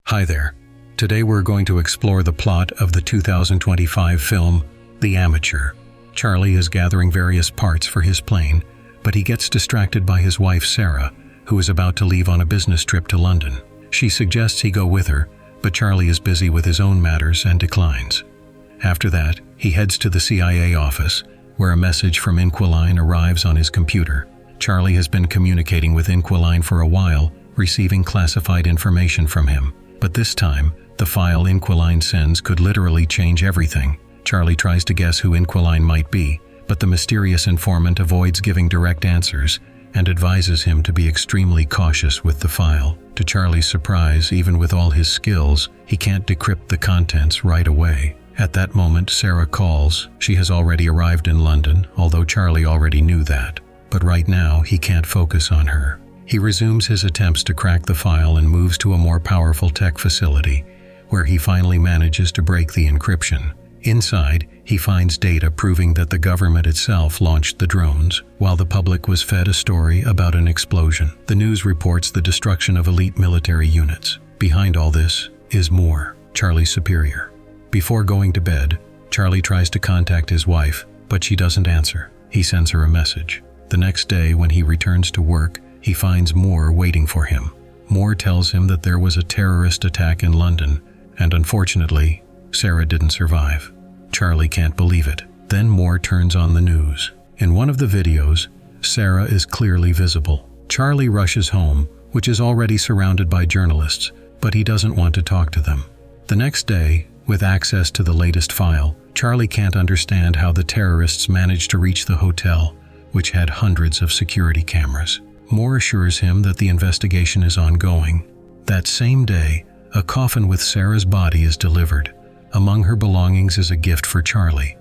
Hi there. Today we're going to explore the plot of the 2025 film, The Amateur. Charlie is gathering various parts for his plane, but he gets distracted by his wife Sarah, who is about to leave on a business trip to London. She suggests he go with her, but Charlie is busy with his own matters and declines. After that, he heads to the CIA office, where a message from Inquiline arrives on his computer. Charlie has been communicating with Inquiline for a while, receiving classified information from him. But this time, the file Inquiline sends could literally change everything. Charlie tries to guess who Inquiline might be, but the mysterious informant avoids giving direct answers and advises him to be extremely cautious with the file. To Charlie's surprise, even with all his skills, he can't decrypt the contents right away. At that moment, Sarah calls. She has already arrived in London, although Charlie already knew that. But right now, he can't focus on her. He resumes his attempts to crack the file and moves to a more powerful tech facility, where he finally manages to break the encryption. Inside, he finds data proving that the government itself launched the drones, while the public was fed a story about an explosion. The news reports the destruction of elite military units. Behind all this is Moore, Charlie's superior. Before going to bed, Charlie tries to contact his wife, but she doesn't answer. He sends her a message. The next day, when he returns to work, he finds Moore waiting for him. Moore tells him that there was a terrorist attack in London, and unfortunately, Sarah didn't survive. Charlie can't believe it. Then Moore turns on the news. In one of the videos, Sarah is clearly visible. Charlie rushes home, which is already surrounded by journalists, but he doesn't want to talk to them. The next day, with access to the latest file, Charlie can't understand how the terrorists managed to reach the hotel, which had hundreds of security cameras. Moore assures him that the investigation is ongoing. That same day, a coffin with Sarah's body is delivered. Among her belongings is a gift for Charlie,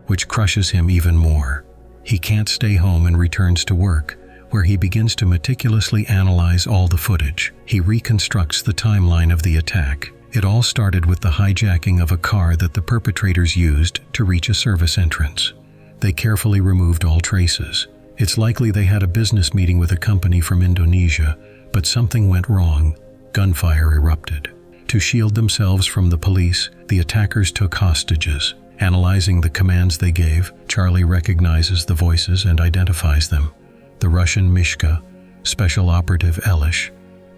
which crushes him even more. He can't stay home and returns to work, where he begins to meticulously analyze all the footage. He reconstructs the timeline of the attack. It all started with the hijacking of a car that the perpetrators used to reach a service entrance. They carefully removed all traces. It's likely they had a business meeting with a company from Indonesia, but something went wrong. Gunfire erupted. To shield themselves from the police, the attackers took hostages. Analyzing the commands they gave, Charlie recognizes the voices and identifies them. The Russian Mishka, Special Operative Elish,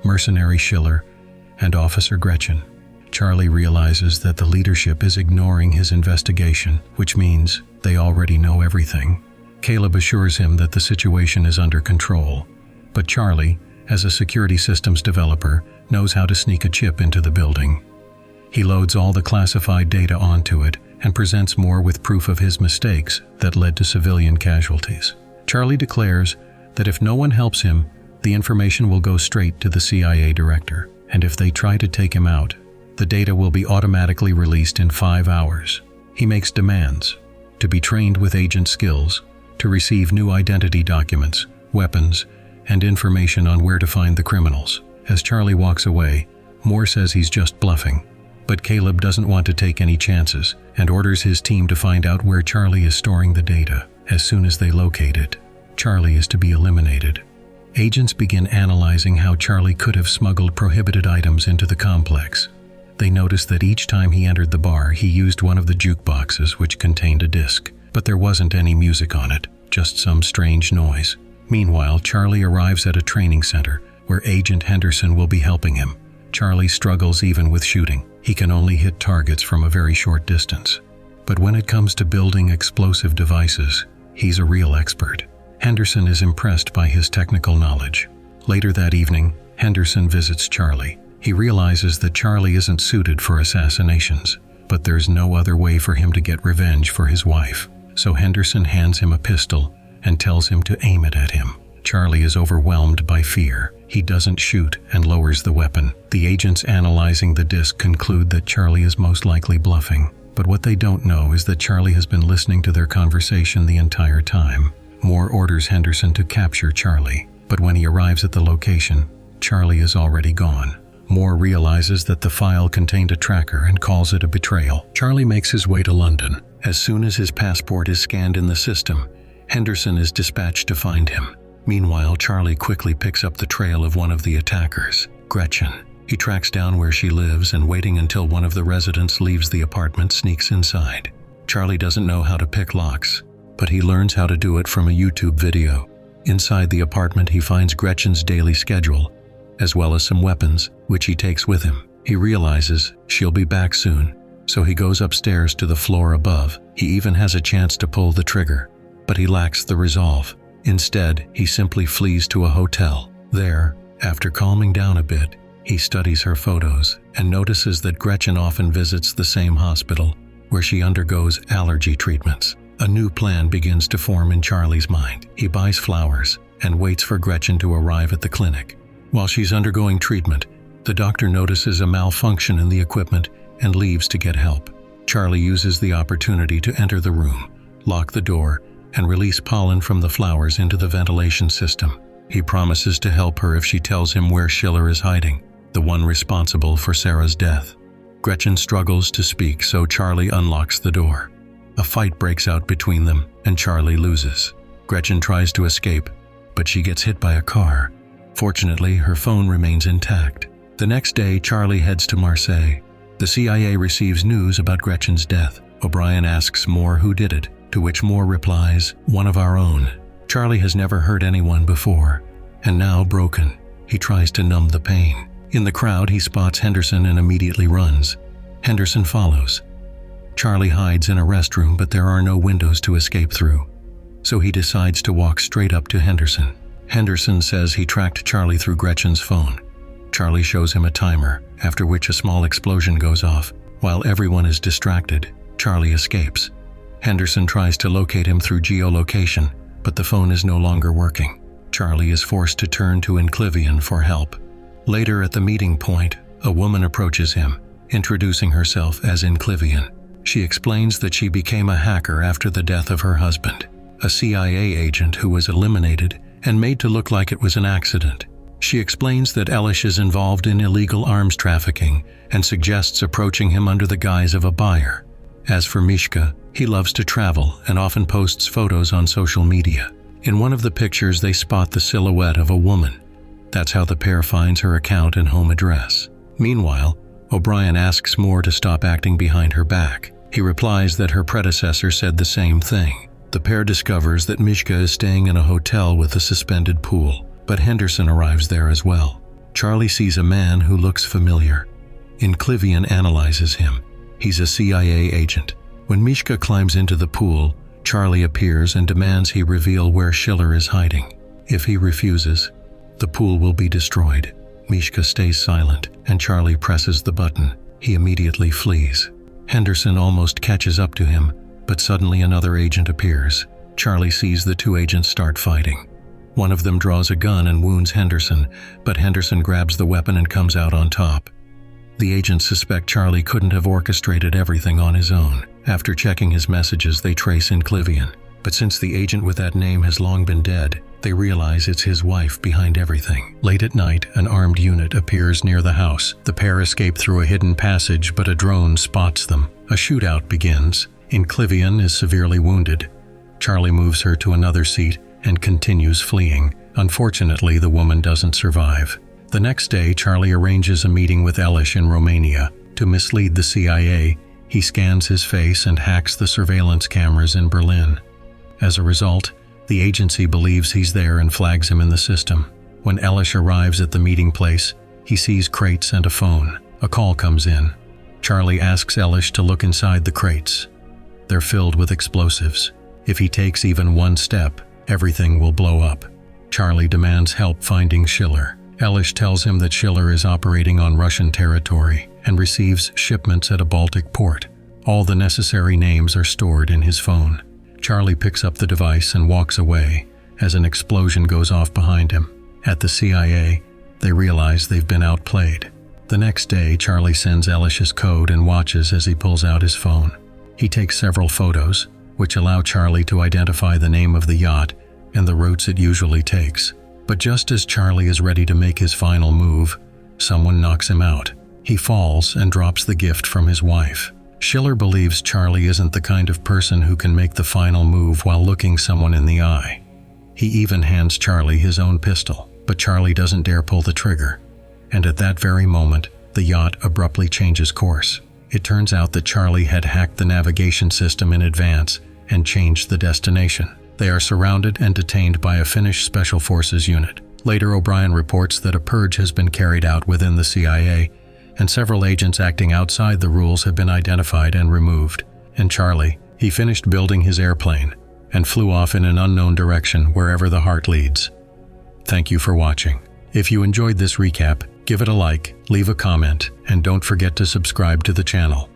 Mercenary Schiller, and Officer Gretchen. Charlie realizes that the leadership is ignoring his investigation, which means they already know everything. Caleb assures him that the situation is under control, but Charlie, as a security systems developer, knows how to sneak a chip into the building. He loads all the classified data onto it and presents Moore with proof of his mistakes that led to civilian casualties. Charlie declares that if no one helps him, the information will go straight to the CIA director, and if they try to take him out, the data will be automatically released in 5 hours. He makes demands to be trained with agent skills, to receive new identity documents, weapons, and information on where to find the criminals. As Charlie walks away, Moore says he's just bluffing, but Caleb doesn't want to take any chances and orders his team to find out where Charlie is storing the data. As soon as they locate it, Charlie is to be eliminated. Agents begin analyzing how Charlie could have smuggled prohibited items into the complex. They notice that each time he entered the bar, he used one of the jukeboxes which contained a disc, but there wasn't any music on it, just some strange noise. Meanwhile, Charlie arrives at a training center where Agent Henderson will be helping him. Charlie struggles even with shooting. He can only hit targets from a very short distance. But when it comes to building explosive devices, he's a real expert. Henderson is impressed by his technical knowledge. Later that evening, Henderson visits Charlie. He realizes that Charlie isn't suited for assassinations, but there's no other way for him to get revenge for his wife. So Henderson hands him a pistol and tells him to aim it at him. Charlie is overwhelmed by fear. He doesn't shoot and lowers the weapon. The agents analyzing the disc conclude that Charlie is most likely bluffing. But what they don't know is that Charlie has been listening to their conversation the entire time. Moore orders Henderson to capture Charlie, but when he arrives at the location, Charlie is already gone. Moore realizes that the file contained a tracker and calls it a betrayal. Charlie makes his way to London. As soon as his passport is scanned in the system, Henderson is dispatched to find him. Meanwhile, Charlie quickly picks up the trail of one of the attackers, Gretchen. He tracks down where she lives and, waiting until one of the residents leaves the apartment, sneaks inside. Charlie doesn't know how to pick locks, but he learns how to do it from a YouTube video. Inside the apartment, he finds Gretchen's daily schedule, as well as some weapons, which he takes with him. He realizes she'll be back soon, so he goes upstairs to the floor above. He even has a chance to pull the trigger, but he lacks the resolve. Instead, he simply flees to a hotel. There, after calming down a bit, he studies her photos and notices that Gretchen often visits the same hospital, where she undergoes allergy treatments. A new plan begins to form in Charlie's mind. He buys flowers and waits for Gretchen to arrive at the clinic. While she's undergoing treatment, the doctor notices a malfunction in the equipment and leaves to get help. Charlie uses the opportunity to enter the room, lock the door, and release pollen from the flowers into the ventilation system. He promises to help her if she tells him where Schiller is hiding, the one responsible for Sarah's death. Gretchen struggles to speak, so Charlie unlocks the door. A fight breaks out between them, and Charlie loses. Gretchen tries to escape, but she gets hit by a car. Fortunately, her phone remains intact. The next day, Charlie heads to Marseille. The CIA receives news about Gretchen's death. O'Brien asks Moore who did it, to which Moore replies, "One of our own." Charlie has never hurt anyone before, and now broken, he tries to numb the pain. In the crowd, he spots Henderson and immediately runs. Henderson follows. Charlie hides in a restroom, but there are no windows to escape through, so he decides to walk straight up to Henderson. Henderson says he tracked Charlie through Gretchen's phone. Charlie shows him a timer, after which a small explosion goes off. While everyone is distracted, Charlie escapes. Henderson tries to locate him through geolocation, but the phone is no longer working. Charlie is forced to turn to Inclivian for help. Later at the meeting point, a woman approaches him, introducing herself as Inclivian. She explains that she became a hacker after the death of her husband, a CIA agent who was eliminated and made to look like it was an accident. She explains that Elish is involved in illegal arms trafficking and suggests approaching him under the guise of a buyer. As for Mishka, he loves to travel and often posts photos on social media. In one of the pictures, they spot the silhouette of a woman. That's how the pair finds her account and home address. Meanwhile, O'Brien asks Moore to stop acting behind her back. He replies that her predecessor said the same thing. The pair discovers that Mishka is staying in a hotel with a suspended pool, but Henderson arrives there as well. Charlie sees a man who looks familiar. Inclivian analyzes him. He's a CIA agent. When Mishka climbs into the pool, Charlie appears and demands he reveal where Schiller is hiding. If he refuses, the pool will be destroyed. Mishka stays silent, and Charlie presses the button. He immediately flees. Henderson almost catches up to him, but suddenly another agent appears. Charlie sees the two agents start fighting. One of them draws a gun and wounds Henderson, but Henderson grabs the weapon and comes out on top. The agents suspect Charlie couldn't have orchestrated everything on his own. After checking his messages, they trace Inclivian. But since the agent with that name has long been dead, they realize it's his wife behind everything. Late at night, an armed unit appears near the house. The pair escape through a hidden passage, but a drone spots them. A shootout begins. Inclivian is severely wounded. Charlie moves her to another seat and continues fleeing. Unfortunately, the woman doesn't survive. The next day, Charlie arranges a meeting with Elish in Romania. To mislead the CIA, he scans his face and hacks the surveillance cameras in Berlin. As a result, the agency believes he's there and flags him in the system. When Elish arrives at the meeting place, he sees crates and a phone. A call comes in. Charlie asks Elish to look inside the crates. They're filled with explosives. If he takes even one step, everything will blow up. Charlie demands help finding Schiller. Elish tells him that Schiller is operating on Russian territory and receives shipments at a Baltic port. All the necessary names are stored in his phone. Charlie picks up the device and walks away as an explosion goes off behind him. At the CIA, they realize they've been outplayed. The next day, Charlie sends Elish's code and watches as he pulls out his phone. He takes several photos, which allow Charlie to identify the name of the yacht and the routes it usually takes. But just as Charlie is ready to make his final move, someone knocks him out. He falls and drops the gift from his wife. Schiller believes Charlie isn't the kind of person who can make the final move while looking someone in the eye. He even hands Charlie his own pistol, but Charlie doesn't dare pull the trigger. and at that very moment, the yacht abruptly changes course. It turns out that Charlie had hacked the navigation system in advance and changed the destination. They are surrounded and detained by a Finnish Special Forces unit. Later, O'Brien reports that a purge has been carried out within the CIA, and several agents acting outside the rules have been identified and removed. And Charlie, he finished building his airplane and flew off in an unknown direction wherever the heart leads. Thank you for watching. If you enjoyed this recap, give it a like, leave a comment, and don't forget to subscribe to the channel.